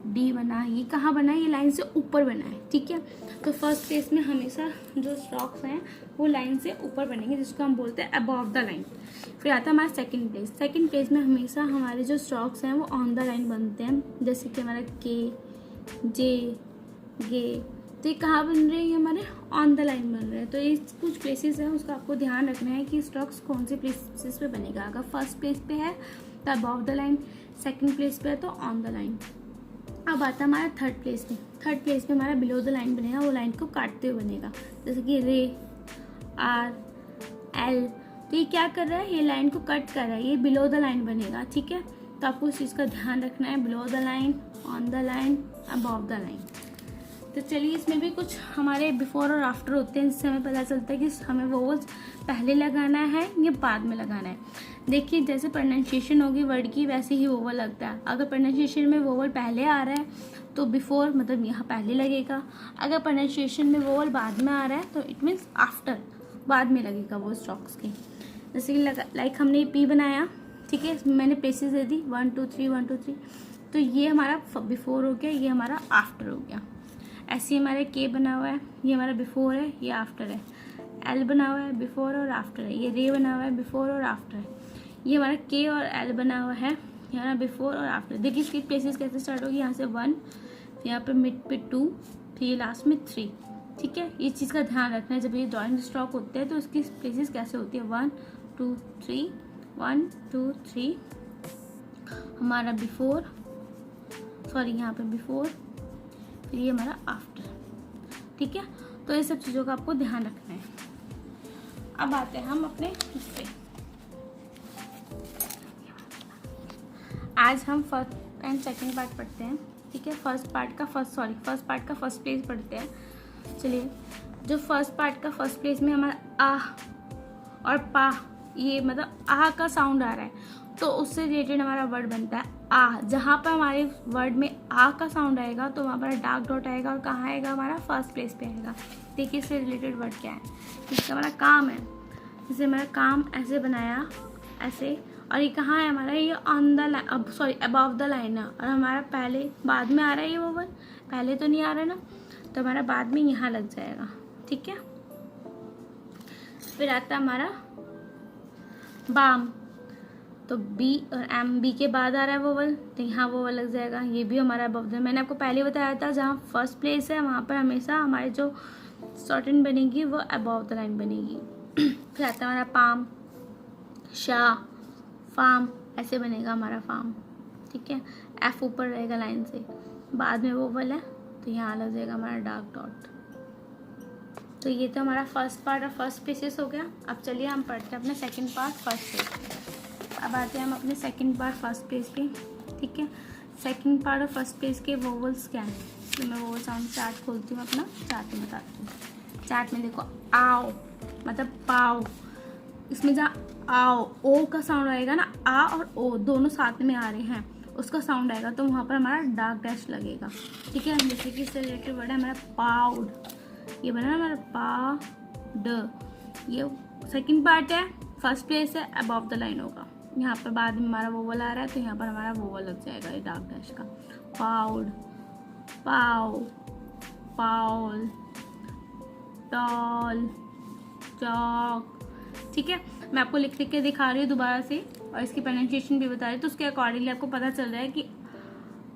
डी बना, ये कहाँ बना है, ये लाइन से ऊपर बना है, ठीक है। तो फर्स्ट पेज में हमेशा जो स्टॉक्स हैं वो लाइन से ऊपर बनेंगे, जिसको हम बोलते हैं अबव द लाइन। फिर आता है हमारा सेकंड पेज। सेकंड पेज में हमेशा हमारे जो स्टॉक्स हैं वो ऑन द लाइन बनते हैं, जैसे कि हमारा के, जे, गे, तो ये कहाँ बन रहे हैं, ये हमारे ऑन द लाइन बन रहे हैं। तो ये कुछ प्लेसेस हैं, उसका आपको ध्यान रखना है कि स्टॉक्स कौन से प्लेसेस पे बनेगा। अगर फर्स्ट पेज पे है तो above the line, second place पे है तो ऑन द लाइन। अब आता है हमारा थर्ड प्लेस पे। थर्ड प्लेस पे हमारा बिलो द लाइन बनेगा, वो लाइन को काटते हुए बनेगा, जैसे कि रे, आर, एल। तो ये क्या कर रहा है, ये लाइन को कट कर रहा है, ये बिलो द लाइन बनेगा, ठीक है। तो आपको इस चीज़ का ध्यान रखना है, below the line, on the line, above the line. तो चलिए, इसमें भी कुछ हमारे बिफोर और आफ्टर होते हैं, जिससे हमें पता चलता है कि हमें वोवल्स पहले लगाना है या बाद में लगाना है। देखिए, जैसे प्रोनाउंसिएशन होगी वर्ड की, वैसे ही वोवल लगता है। अगर प्रोनाउंसिएशन में वोवल पहले आ रहा है तो बिफोर मतलब यहाँ पहले लगेगा। अगर प्रोनाउंसिएशन में वोवल बाद में आ रहा है तो इट मीन्स आफ्टर, बाद में लगेगा वो स्टॉक्स की। जैसे कि लाइक हमने ये पी बनाया, ठीक है, इसमें मैंने प्लेसेस दे दी 1 2 3 1 2 3, तो ये हमारा बिफोर हो गया, ये हमारा आफ्टर हो गया। ऐसे ही हमारे के बना हुआ है, ये हमारा बिफोर है, ये आफ्टर है। एल बना हुआ है, बिफोर और आफ्टर है। ये रे बना हुआ है, बिफोर और आफ्टर है। ये हमारा के और एल बना हुआ है, ये हमारा बिफोर और आफ्टर। देखिए इसकी प्लेसेस कैसे स्टार्ट होगी, यहाँ से 1, यहाँ पे मिड पे 2, फिर ये लास्ट में 3, ठीक है। ये चीज़ का ध्यान रखना है, जब ये जॉइंट स्ट्रोक होते हैं तो इसकी प्लेसेस कैसे होती है, 1 2 3, 1 2 3, हमारा बिफोर, सॉरी यहाँ पे बिफोर, फिर ये हमारा आफ्टर, ठीक है। तो ये सब चीज़ों का आपको ध्यान रखना है। अब आते हैं हम अपने हिस्से। आज हम फर्स्ट एंड सेकंड पार्ट पढ़ते हैं, ठीक है। फर्स्ट पार्ट का फर्स्ट प्लेस पढ़ते हैं। चलिए, जो फर्स्ट पार्ट का फर्स्ट प्लेस में हमारा आह और पा, ये मतलब आह का साउंड आ रहा है, तो उससे रिलेटेड हमारा वर्ड बनता है आह। जहाँ पर हमारे वर्ड में आ का साउंड आएगा तो वहाँ पर डार्क डॉट आएगा, और कहाँ आएगा, हमारा फर्स्ट प्लेस पे आएगा। देखिए इससे रिलेटेड वर्ड क्या है, इसका हमारा काम है। जैसे हमारा काम ऐसे बनाया, ऐसे, और ये कहाँ है हमारा, ये on the line, sorry above the line है, और हमारा पहले बाद में आ रहा है ये वोवल, पहले तो नहीं आ रहा है ना, तो हमारा बाद में यहाँ लग जाएगा, ठीक है। फिर आता है हमारा बाम, तो बी और एम, बी के बाद आ रहा है वोवल, तो यहाँ वोवल लग जाएगा, ये भी हमारा अबव द। मैंने आपको पहले बताया था जहाँ फर्स्ट प्लेस है वहाँ पर हमेशा हमारे जो शॉर्टन बनेगी वो अबव द लाइन बनेगी। फिर आता है हमारा पाम, शाह, फार्म, ऐसे बनेगा हमारा फार्म, ठीक है। एफ ऊपर रहेगा लाइन से, बाद में वोवल है तो यहाँ लग जाएगा हमारा डार्क डॉट। तो ये तो हमारा फर्स्ट पार्ट और फर्स्ट प्लेसेस हो गया। अब चलिए हम पढ़ते हैं अपना सेकंड पार्ट फर्स्ट प्लेस। अब आते हैं हम अपने सेकंड पार्ट फर्स्ट पेज पे, ठीक है। सेकंड पार्ट और फर्स्ट पेज के वोवल्स क्या हैं, तो मैं वोवल साउंड चार्ट खोलती हूँ, अपना चार्ट में बताती हूँ। चार्ट में देखो, आओ मतलब पाओ, इसमें जहाँ आओ ओ का साउंड आएगा ना, आ और ओ दोनों साथ में आ रहे हैं, उसका साउंड आएगा तो वहाँ पर हमारा डार्क डैश लगेगा, ठीक है। जैसे कि इससे रिलेटेड वर्ड है हमारा पाउड, ये बना हमारा पा ड, ये सेकंड पार्ट है, फर्स्ट प्लेस है, अबव द लाइन होगा। यहाँ पर बाद में हमारा वोवल आ रहा है तो यहाँ पर हमारा वोवल लग जाएगा ये डार्क डैश का। पाउड, पाओ, पाउल, टॉल, चॉक, ठीक है। मैं आपको लिख के दिखा रही हूँ दोबारा से, और इसकी प्रोनाउंसिएशन भी बता रही हूँ, तो उसके अकॉर्डिंगली आपको पता चल रहा है कि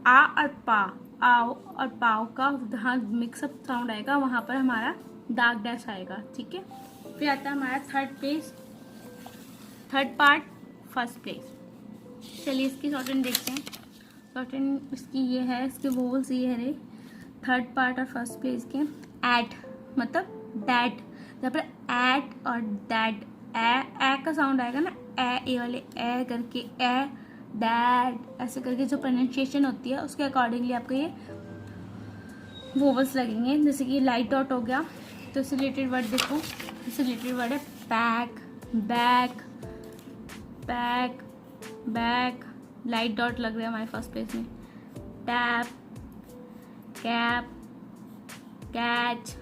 आ और पा, आओ और पाओ का जहाँ मिक्सअप साउंड आएगा वहाँ पर हमारा डार्क डैश आएगा, ठीक है। फिर आता है हमारा थर्ड पार्ट फर्स्ट प्लेस। चलिए इसकी शॉर्टन देखते हैं। शॉर्टन इसकी ये है, इसके वोवल्स ये है रे। थर्ड पार्ट और फर्स्ट प्लेस के एट मतलब डैट, जहाँ पर एट और डैट ए का साउंड आएगा ना, ए वाले ए करके ए डैट ऐसे करके जो प्रोनाउंसिएशन होती है उसके अकॉर्डिंगली आपको ये वोवल्स लगेंगे। जैसे कि लाइट डॉट हो गया तो इससे रिलेटेड वर्ड देखो, इससे रिलेटेड वर्ड है pack, back, pack, back, light dot लग रहा है हमारे फर्स्ट पेज में, टैप, कैप, कैच।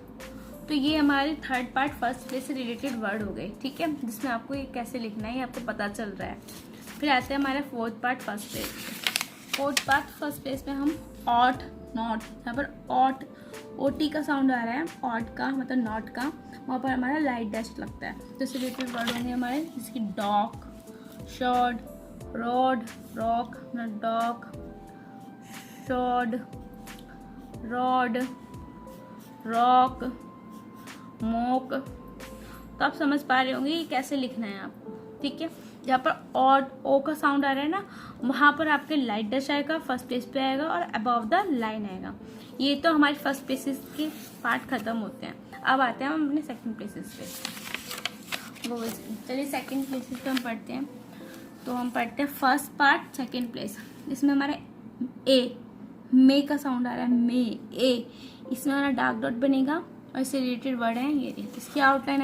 तो ये हमारे थर्ड पार्ट फर्स्ट प्लेस से रिलेटेड वर्ड हो गए, ठीक है, जिसमें आपको ये कैसे लिखना है ये आपको पता चल रहा है। फिर आते हैं हमारे फोर्थ पार्ट फर्स्ट प्लेस पे। फोर्थ पार्ट फर्स्ट प्लेस में हम ऑट, नॉट, यहाँ पर ऑट ओ टी का साउंड आ रहा है, ऑट का मतलब नॉट का, वहाँ पर हमारा लाइट डैश लगता है। तो इससे रिलेटेड वर्ड होंगे हमारे जैसे कि dock, shard, rod, rock, dock, shard, rod, rock, mock. तो आप समझ पा रहे होंगे ये कैसे लिखना है आपको, ठीक है। जहाँ पर ऑड ओ का साउंड आ रहा है ना, वहाँ पर आपके लाइट डैश आएगा, फर्स्ट प्लेस पे आएगा और अबव द लाइन आएगा। ये तो हमारे फर्स्ट प्लेसेस के पार्ट खत्म होते हैं। अब आते हैं हम अपने सेकंड प्लेसेस पे। वो चलिए सेकंड प्लेसेस पे हम पढ़ते हैं। तो हम पढ़ते हैं फर्स्ट पार्ट सेकंड प्लेस। इसमें हमारा ए, मे का साउंड आ रहा है, मे, ए, इसमें हमारा डार्क डॉट बनेगा और इससे रिलेटेड वर्ड है ये। इसकी आउटलाइन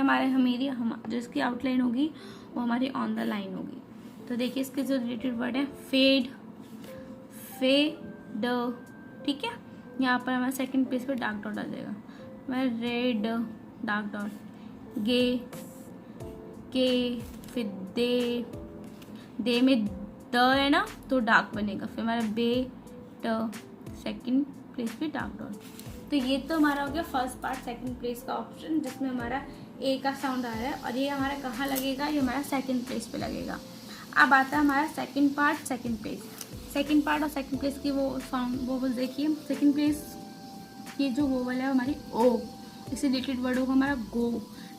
जो इसकी आउटलाइन होगी वो हमारी ऑन द लाइन होगी। तो देखिए इसके जो रिलेटेड वर्ड है फेड, फेड, ठीक है। यहाँ पर हमारा सेकंड पेज पे डार्क डॉट आ जाएगा, हमारा रेड डार्क डॉट, गे, के, फिर दे में द है ना तो डार्क बनेगा, फिर हमारा बे ट, सेकंड प्लेस पे डार्क डॉट। तो ये तो हमारा हो गया फर्स्ट पार्ट सेकंड प्लेस का ऑप्शन, जिसमें हमारा ए का साउंड आ रहा है और ये हमारा कहाँ लगेगा, ये हमारा सेकंड प्लेस पे लगेगा। अब आता है हमारा second part second place. Second part और सेकंड प्लेस की वो साउंड वोवल देखिए। सेकंड प्लेस की जो वोवल है हमारी ओ, इससे रिलेटेड वर्ड होगा हमारा गो।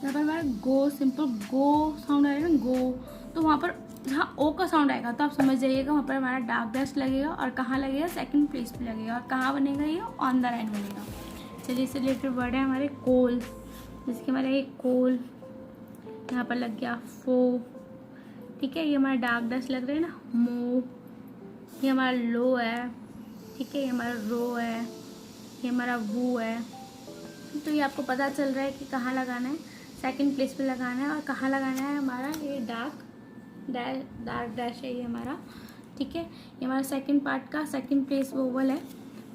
यहाँ पर हमारा गो, सिंपल गो साउंड आएगा ना, गो, तो वहाँ पर जहाँ ओ का साउंड आएगा तो आप समझ जाइएगा वहाँ पर हमारा डार्क डैश लगेगा और कहाँ लगेगा, सेकंड प्लेस पे लगेगा। और कहाँ बनेगा ये, ऑन द लाइन बनेगा। चलिए इससे रिलेटेड वर्ड है हमारे कोल, जैसे कि हमारा ये कोल यहाँ पर लग गया, फो, ठीक है। ये हमारा डार्क डैश लग रहा है ना, मो, ये हमारा लो है, ठीक है, ये हमारा रो है, ये हमारा वो है। तो ये आपको पता चल रहा है कि कहाँ लगाना है, सेकंड प्लेस पे लगाना है और कहाँ लगाना है हमारा ये डार्क डैश है ये हमारा, ठीक है। ये हमारा सेकंड पार्ट का सेकंड प्लेस वोवल है।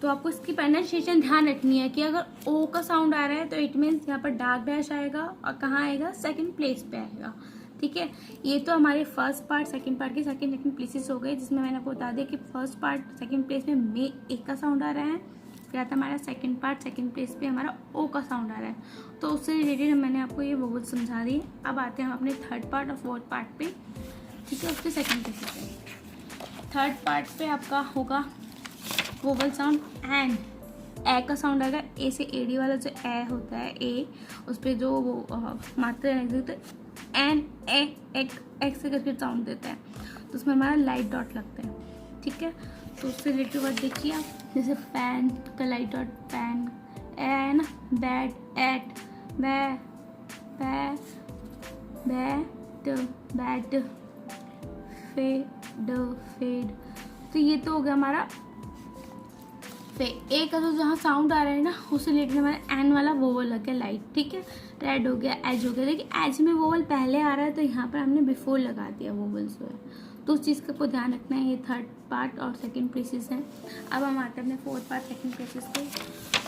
तो आपको इसकी प्रोनाउंसिएशन ध्यान रखनी है कि अगर ओ का साउंड आ रहा है तो इट मीन्स यहाँ पर डार्क डैश आएगा और कहाँ आएगा, सेकंड प्लेस पे आएगा, ठीक है। ये तो हमारे फर्स्ट पार्ट सेकंड पार्ट के सेकंड प्लेसेस हो गए, जिसमें मैंने आपको बता दिया कि फर्स्ट पार्ट सेकंड प्लेस में मे ए का साउंड आ रहा है, फिर आता हमारा सेकंड पार्ट सेकंड प्लेस पे हमारा ओ का साउंड आ रहा है। तो उससे रिलेटेड मैंने आपको ये वोवल समझा दी। अब आते हैं हम अपने थर्ड पार्ट और फोर्थ पार्ट पे, ठीक है, उसके सेकंड प्लेस पे। थर्ड पार्ट पे आपका होगा वोवल साउंड एन, ए का साउंड आएगा, ए से एडी वाला जो ए होता है, ए उस पर जो वो मात्रा है एन, ए, एक से करके साउंड देता है, तो उसमें हमारा लाइट डॉट लगता है, ठीक है। तो उससे रिलेटेड वर्ड देखिए आप, जैसे पैन का लाइट डॉट, पैन, ए ना, बैट, एट, बै, बैट, फेड। तो ये तो हो गया हमारा ए का जो जहाँ साउंड आ रहा है ना उससे रिलेटेड हमारा एन वाला वोवल लग गया लाइट, ठीक है। रेड हो गया, एज हो गया। देखिए एज में वोवल पहले आ रहा है तो यहाँ पर हमने बिफोर लगा दिया वोवल्स जो है, तो उस चीज़ का आपको ध्यान रखना है। ये थर्ड पार्ट और सेकंड प्लेसेस हैं। अब हम आते हैं अपने फोर्थ पार्ट सेकंड प्लेसेस पे।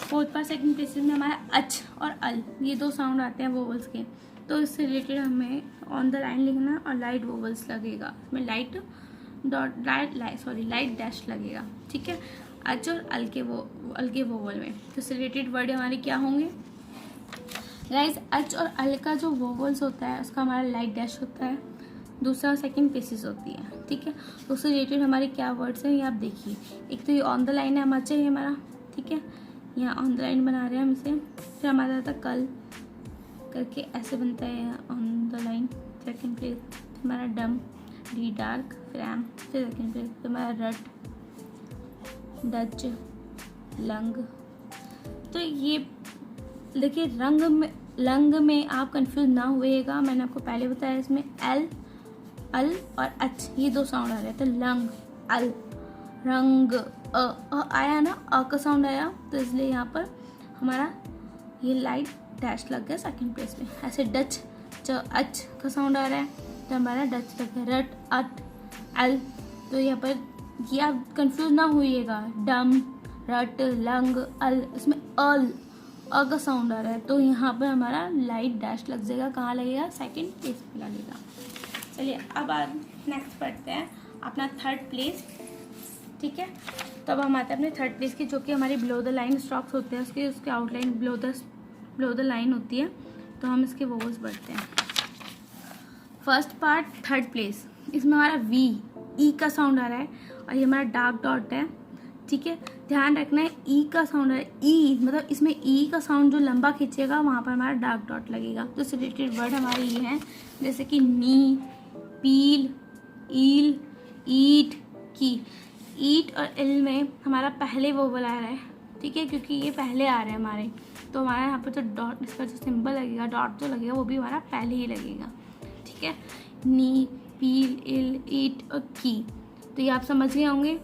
फोर्थ पार्ट सेकंड प्लेसेस में हमारा अच और अल, ये दो साउंड आते हैं वोवल्स के, तो इससे रिलेटेड हमें ऑन द लाइन लिखना और लाइट वोवल्स लगेगा, इसमें लाइट डैश लगेगा, ठीक है, अच और अल के वोवल में। तो इससे रिलेटेड वर्ड हमारे क्या होंगे गाइस, अच और अल का जो वोवल्स होता है उसका हमारा लाइट डैश होता है, दूसरा सेकंड प्लेसेस होती है, ठीक है। तो उससे रिलेटेड हमारे क्या वर्ड्स हैं ये आप देखिए। एक तो ये ऑन द लाइन है हमारा, ये हमारा, ठीक है, यहाँ ऑन द लाइन बना रहे हैं हम इसे। फिर हमारा आता है कल करके ऐसे बनता है on the line, second place हमारा डम, डी डार्क, फिर एम, फिर सेकंड प्लेस हमारा रट, डच, लंग, तो ये देखिए लंग में आप कंफ्यूज ना हुएगा। मैंने आपको पहले बताया इसमें एल, अल और अच, ये 2 साउंड आ रहे थे। लंग, अल, रंग, आया ना, अ का साउंड आया, तो इसलिए यहाँ पर हमारा ये लाइट डैश लग गया सेकंड प्लेस पे। ऐसे डच, च, अच का साउंड आ रहा है तो हमारा डच लग गया। रट, अट, अल, तो यहाँ पर ये आप कंफ्यूज ना होइएगा। डम, रट, लंग, अल, इसमें अल, अ का साउंड आ रहा है तो यहाँ पर हमारा लाइट डैश लग जाएगा। कहाँ लगेगा? सेकंड प्लेस पे लगेगा। चलिए अब नेक्स्ट पढ़ते हैं अपना थर्ड प्लेस। ठीक है, तो अब हम आते हैं अपने थर्ड प्लेस की, जो कि हमारी बिलो द लाइन स्ट्रोक्स होते हैं, उसके आउटलाइन बिलो द लाइन होती है। तो हम इसके वोवल्स पढ़ते हैं। फर्स्ट पार्ट थर्ड प्लेस, इसमें हमारा वी, ई का साउंड आ रहा है और ये हमारा डार्क डॉट है। ठीक है, ध्यान रखना है ई का साउंड है, ई मतलब इसमें ई का साउंड जो लंबा खींचेगा वहाँ पर हमारा डार्क डॉट लगेगा। तो इससे रिलेटेड वर्ड हमारे ये हैं, जैसे कि नी, पील, ईल, ईट, की। ईट और इल में हमारा पहले वोवल आ रहा है। ठीक है, क्योंकि ये पहले आ रहे हैं हमारे, तो हमारा यहाँ पर जो डॉट, इसका जो सिंबल लगेगा, डॉट जो लगेगा वो भी हमारा पहले ही लगेगा। ठीक है, नी, पील, इल, ईट और की, तो ये आप समझ गए होंगे।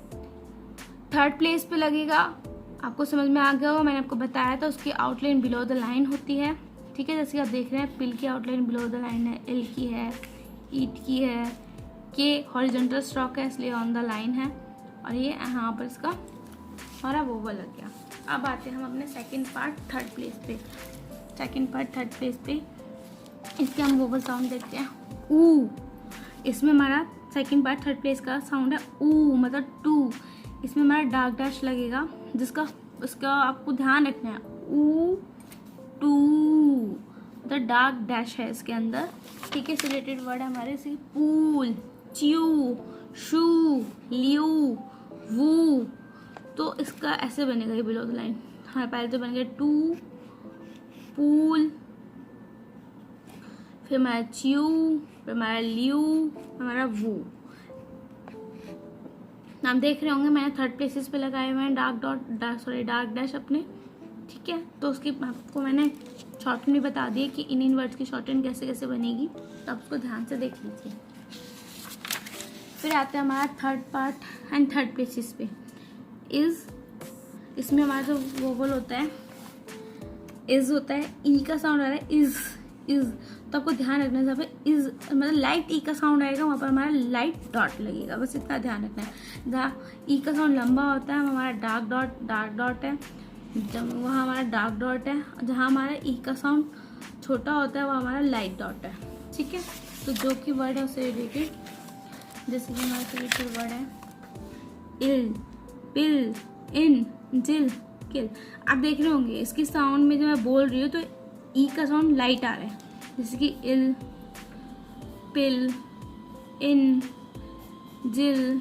थर्ड प्लेस पे लगेगा, आपको समझ में आ गया होगा, मैंने आपको बताया था उसकी आउटलाइन बिलो द लाइन होती है। ठीक है, जैसे आप देख रहे हैं, पिल की आउटलाइन बिलो द लाइन है, इल की है, ईट की है, के हॉरिजॉन्टल स्ट्रोक है इसलिए ऑन द लाइन है, और ये यहाँ पर इसका हमारा वोवल लग गया। अब आते हैं हम अपने सेकंड पार्ट थर्ड प्लेस पे। सेकंड पार्ट थर्ड प्लेस पे इसके हम वोवल साउंड देखते हैं। ऊ, इसमें हमारा सेकंड पार्ट थर्ड प्लेस का साउंड है ऊ, मतलब टू। इसमें हमारा डार्क डैश लगेगा, उसका आपको ध्यान रखना है। ऊ, टू, तो डार्क डैश है इसके अंदर। ठीक है, रिलेटेड वर्ड हमारे से पूल, च्यू, शू, लियू, वू, तो इसका ऐसे बनेगा ये बिलो द लाइन। हमारे पहले तो बन गया टू, पूल, फिर हमारा च्यू, फिर हमारा लियू, हमारा वू। आप देख रहे होंगे मैंने थर्ड प्लेसेस पे लगाए हुए हैं डार्क डैश अपने। ठीक है, तो उसकी आपको मैंने शॉर्ट में बता दिया कि इन वर्ड्स की शॉर्ट कैसे कैसे बनेगी, तो आप उसको ध्यान से देख लीजिए। फिर आते हैं हमारा third part and third places पे। इज, इसमें हमारा जो वोवल होता है इज होता है, ई का साउंड आ रहा है, इज, तो आपको ध्यान रखना है जहाँ पे इज मतलब लाइट ई का साउंड आएगा वहाँ पर हमारा लाइट डॉट लगेगा, बस इतना ध्यान रखना है। जहाँ ई का साउंड लंबा होता है हमारा डार्क डॉट है, जब वहाँ हमारा डार्क डॉट है। जहाँ हमारा ई का साउंड छोटा होता है वहाँ हमारा लाइट डॉट है। ठीक है, तो जो कि वर्ड है उससे रिलेटेड, जैसे कि हमारा रिलेटेड वर्ड है इल, पिल, इन, जिल, किल। आप देख रहे होंगे इसकी साउंड में जब मैं बोल रही हूँ तो ई का साउंड लाइट आ रहा है, जैसे कि इल, पिल, इन, जिल,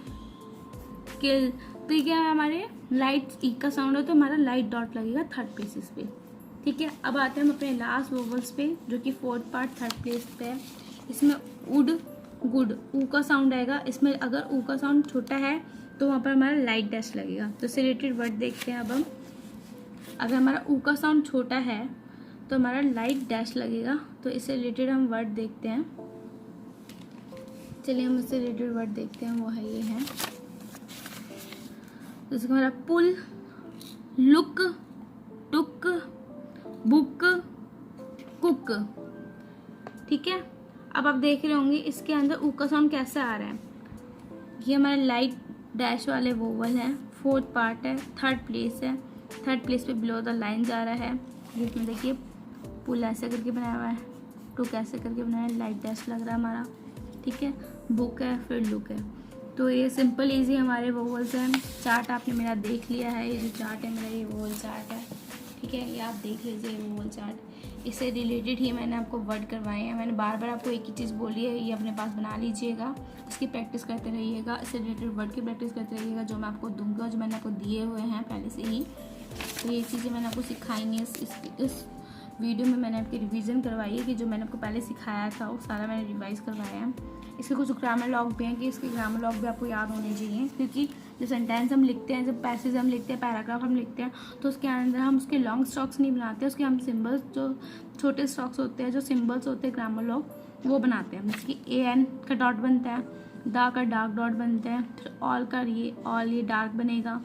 किल। तो ये क्या है, हमारे लाइट ई का साउंड है तो हमारा लाइट डॉट लगेगा थर्ड प्लेसेस पे। ठीक है, अब आते हैं हम अपने लास्ट वोवल्स पे, जो कि फोर्थ पार्ट थर्ड प्लेस पे है। इसमें उड, गुड, ऊ का साउंड आएगा। इसमें अगर ऊ का साउंड छोटा है तो वहाँ पर हमारा लाइट डैश लगेगा। तो इससे रिलेटेड वर्ड देखते हैं अब हम। अगर हमारा ऊ का साउंड छोटा है तो हमारा लाइट डैश लगेगा, तो इससे रिलेटेड हम वर्ड देखते हैं। चलिए हम इससे रिलेटेड वर्ड देखते हैं, वो है ये है, जैसे हमारा पुल, लुक, टुक, बुक, कुक। ठीक है, अब आप देख रहे होंगे इसके अंदर ऊ का साउंड कैसे आ रहा है। ये हमारे लाइट डैश वाले वोवल हैं, फोर्थ पार्ट है, थर्ड प्लेस है। थर्ड प्लेस पे बिलो द लाइन जा रहा है, जिसमें देखिए पुल ऐसे करके बनाया हुआ है, टुक ऐसे करके बनाया है, लाइट डैश लग रहा है हमारा। ठीक है, बुक है, फिर लुक है। तो ये सिंपल इजी हमारे वोवल्स हैं। चार्ट आपने मेरा देख लिया है, ये जो चार्ट है मेरा ये वोवल चार्ट है। ठीक है, ये आप देख लीजिए ये वोवल चार्ट, इससे रिलेटेड ही मैंने आपको वर्ड करवाए हैं। मैंने बार बार आपको एक ही चीज़ बोली है, ये अपने पास बना लीजिएगा, इसकी प्रैक्टिस करते रहिएगा, इससे रिलेटेड वर्ड की प्रैक्टिस करते रहिएगा, जो मैं आपको दूंगा, जो मैंने आपको दिए हुए हैं पहले से ही। तो ये चीज़ें मैंने आपको सिखाई है इस वीडियो में। मैंने आपकी रिवीजन करवाई है कि जो मैंने आपको पहले सिखाया था वो सारा मैंने रिवाइज़ करवाया है। इसके कुछ ग्रामर लॉग भी हैं कि इसके ग्रामर लॉग भी आपको याद होने चाहिए, क्योंकि जो सेंटेंस हम लिखते हैं, जब पैसेज हम लिखते हैं, पैराग्राफ हम लिखते हैं, तो उसके अंदर हम उसके लॉन्ग स्ट्रोक्स नहीं बनाते, उसके हम सिम्बल्स, जो छोटे स्ट्रोक्स होते हैं, जो सिम्बल्स होते हैं ग्रामर लॉग, वो बनाते हैं। जैसे कि AN का डॉट बनता है, द का डार्क डॉट बनता है, फिर ऑल का ये डार्क बनेगा,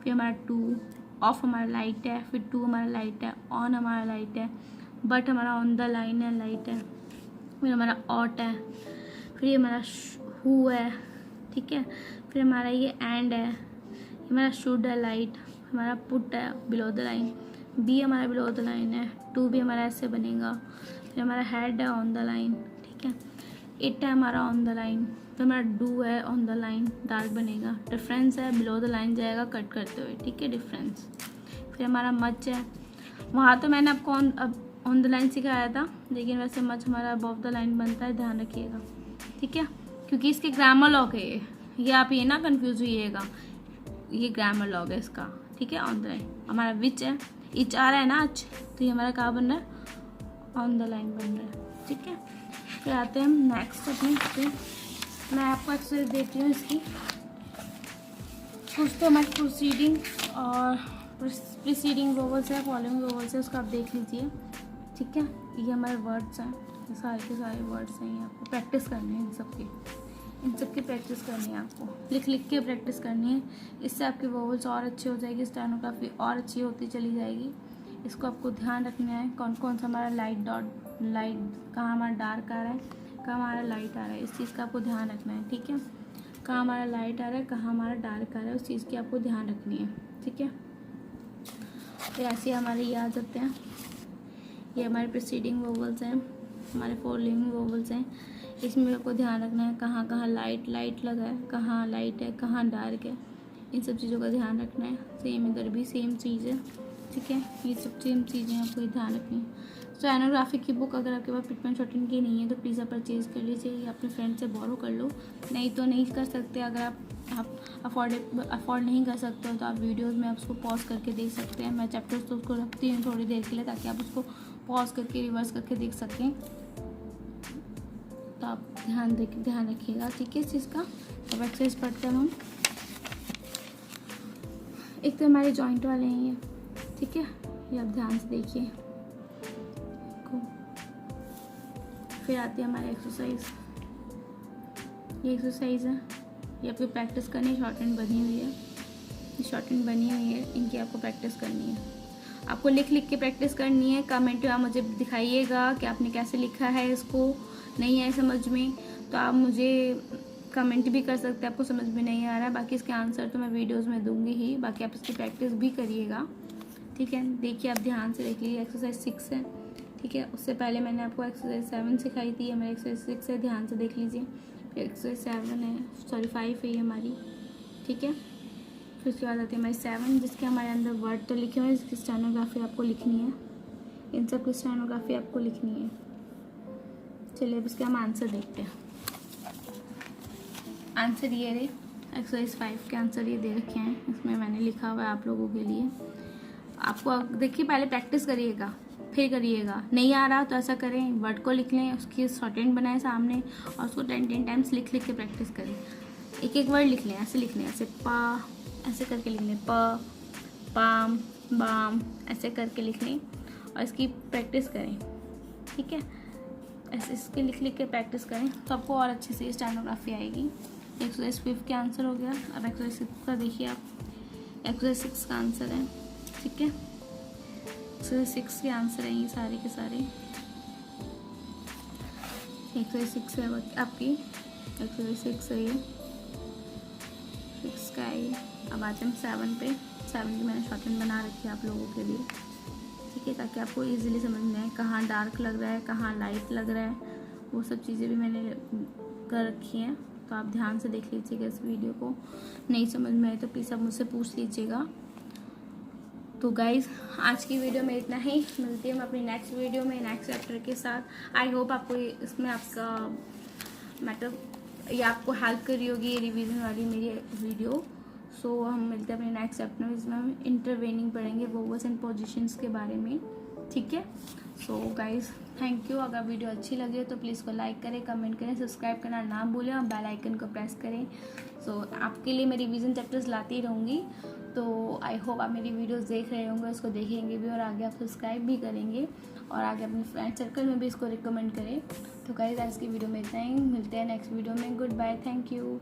फिर हमारा टू, ऑफ हमारा लाइट है, फिर टू हमारा लाइट है, ऑन हमारा लाइट है, बट हमारा ऑन द लाइन है, लाइट है, फिर हमारा ऑट है, फिर ये हमारा हु है, ठीक है, फिर हमारा ये एंड है, हमारा शुड है, लाइट, हमारा पुट है बिलो द लाइन, बी हमारा बिलो द लाइन है, टू भी हमारा ऐसे बनेगा, फिर हमारा हेड है ऑन द लाइन, ठीक है, इट है हमारा ऑन द लाइन, फिर हमारा डू है ऑन द लाइन, डार्क बनेगा, डिफरेंस है बिलो द लाइन जाएगा कट करते हुए, ठीक है, डिफरेंस, फिर हमारा मच है, वहाँ तो मैंने आपको ऑन द लाइन सिखाया था, लेकिन वैसे मच हमारा अबव द लाइन बनता है, ध्यान रखिएगा, ठीक है, क्योंकि इसके ग्रामर लॉग है ये आप ये ना कंफ्यूज हुइएगा, ये ग्रामर लॉग है इसका, ठीक है। ऑन द लाइन हमारा विच है, इच आ रहा है ना आज, तो ये हमारा कहाँ बन रहा है, ऑन द लाइन बन रहा है, ठीक है। फिर आते हैं हम नेक्स्ट अपने इस पर, मैं आपको एक्सरसाइज देती हूँ इसकी, कुछ तो हमारी प्रोसीडिंग और प्रीसीडिंग वोवल्स है, फॉलोइंग वोवल्स है, उसको आप देख लीजिए, ठीक है। ये हमारे वर्ड्स हैं, ये सारे के सारे वर्ड्स हैं, ये आपको प्रैक्टिस करनी है, इन सब की प्रैक्टिस करनी है, आपको लिख लिख के प्रैक्टिस करनी है, इससे आपकी वोवल्स और अच्छी हो जाएगी, स्टेनोग्राफी और अच्छी होती चली जाएगी। इसको आपको ध्यान रखना है, कौन कौन सा हमारा लाइट डॉट, लाइट कहाँ हमारा डार्क आ रहा है, कहाँ हमारा लाइट आ रहा है, इस चीज़ का आपको ध्यान रखना है, ठीक है। कहाँ हमारा लाइट आ रहा है, कहाँ हमारा डार्क आ रहा है, उस चीज़ की आपको ध्यान रखनी है, ठीक है। तो ऐसे हमारे ये आ जाते हैं, ये हमारे प्रीसीडिंग वोवल्स हैं, हमारे फॉलोइंग वोवल्स हैं, इसमें आपको ध्यान रखना है कहाँ कहाँ लाइट लगा है, कहाँ लाइट है, कहाँ डार्क है, इन सब चीज़ों का ध्यान रखना है। सेम इधर भी सेम चीज़ है, ठीक है, ये सब सेम चीज़ें आपको ध्यान रखनी है। स्टेनोग्राफी की बुक अगर आपके पास पिटमेंट शॉर्टिंग की नहीं है तो प्लीज़ आप परचेज़ कर लीजिए, या अपने फ्रेंड से बोरो कर लो, नहीं तो नहीं कर सकते, अगर आप अफोर्ड नहीं कर सकते हो तो आप वीडियोज़ में आप उसको पॉज करके देख सकते हैं। मैं चैप्टर्स तो उसको रखती हूँ थोड़ी देर के लिए, ताकि आप उसको पॉज करके रिवर्स करके देख सकें, तो आप ध्यान रखिएगा, ठीक है इस चीज़ का। अब एक्सरसाइज पढ़ते हैं हम, एक तो हमारे जॉइंट वाले हैं ये, ठीक है, ये आप ध्यान से देखिए। फिर आती है हमारी एक्सरसाइज, ये एक्सरसाइज है, ये आपको प्रैक्टिस करनी है, शॉर्ट हैंड बनी हुई है, शॉर्ट हैंड बनी हुई है, इनकी आपको प्रैक्टिस करनी है, आपको लिख लिख के प्रैक्टिस करनी है। कमेंट में आप मुझे दिखाइएगा कि आपने कैसे लिखा है, इसको नहीं है समझ में तो आप मुझे कमेंट भी कर सकते हैं, आपको समझ में नहीं आ रहा है, बाकी इसके आंसर तो मैं वीडियोज़ में दूंगी ही, बाकी आप इसकी प्रैक्टिस भी करिएगा, ठीक है। देखिए आप ध्यान से देख लीजिए, एक्सरसाइज 6 है, ठीक है, उससे पहले मैंने आपको एक्सरसाइज 7 सिखाई थी, हमारी एक्सरसाइज 6 है, ध्यान से देख लीजिए। फिर एक्सरसाइज 7 है, सॉरी 5 है ये हमारी, ठीक है। फिर उसके बाद आती है हमारी 7, जिसके हमारे अंदर वर्ड तो लिखे हुए हैं, इसकी स्टेनोग्राफी आपको लिखनी है, इन सब की स्टेनोग्राफी आपको लिखनी है। चलिए अब इसके हम आंसर देखते हैं। आंसर ये रहे, एक्सरसाइज 5 के आंसर ये दे रखे हैं, इसमें मैंने लिखा हुआ है आप लोगों के लिए। आपको देखिए पहले प्रैक्टिस करिएगा फिर करिएगा, नहीं आ रहा तो ऐसा करें, वर्ड को लिख लें, उसकी शॉर्ट हैंड बनाएं सामने और उसको 10 टाइम्स लिख के प्रैक्टिस करें। एक एक वर्ड लिख लें, ऐसे लिख लें, ऐसे पा ऐसे करके लिख लें, प पाम बाम ऐसे करके लिख लें और इसकी प्रैक्टिस करें, ठीक है। ऐसे इसके लिख के प्रैक्टिस करें तो आपको और अच्छे से स्टेनोग्राफी आएगी। एक्सरसाइज 5 का आंसर हो गया। अब एक्सरसाइज 6 का देखिए आप, एक्सरसाइज 6 का आंसर है, ठीक है। एक्सरसाइज 6 के आंसर हैं ये सारे के सारे। एक्सरसाइज 6 है आपकी, एक्सरसाइज 6 है ये, 6 का है ये। अब आते हैं 7 पे। 7 की मैंने शॉर्टहैंड बना रखी है आप लोगों के लिए, ठीक है, ताकि आपको इजीली समझ में आए कहाँ डार्क लग रहा है, कहाँ लाइट लग रहा है, वो सब चीज़ें भी मैंने कर रखी हैं। तो आप ध्यान से देख लीजिएगा इस वीडियो को, नहीं समझ में आए तो प्लीज़ आप मुझसे पूछ लीजिएगा। तो गाइज़ आज की वीडियो में इतना ही, मिलती है मैं अपनी नेक्स्ट वीडियो में नेक्स्ट चैप्टर के साथ। आई होप आपको इसमें आपका मैटर या आपको हेल्प कर रही होगी ये रिवीजन वाली मेरी वीडियो। सो हम मिलते हैं अपने नेक्स्ट चैप्टर में, जिसमें हम इंटरवेनिंग पढ़ेंगे, वोवल्स एंड पोजीशंस के बारे में। ठीक है। So guys thank you. अगर वीडियो अच्छी लगी हो तो प्लीज़ को लाइक करें, कमेंट करें, सब्सक्राइब करना ना भूलें और बेल आइकन को प्रेस करें। सो आपके लिए मैं रिवीजन चैप्टर्स लाती रहूँगी। तो आई होप आप मेरी वीडियोस देख रहे होंगे, उसको देखेंगे भी और आगे आप सब्सक्राइब भी करेंगे और आगे अपने फ्रेंड सर्कल में भी इसको रिकमेंड करें। तो गाइज आज की वीडियो में इतना ही, मिलते हैं नेक्स्ट वीडियो में। Good bye, thank you.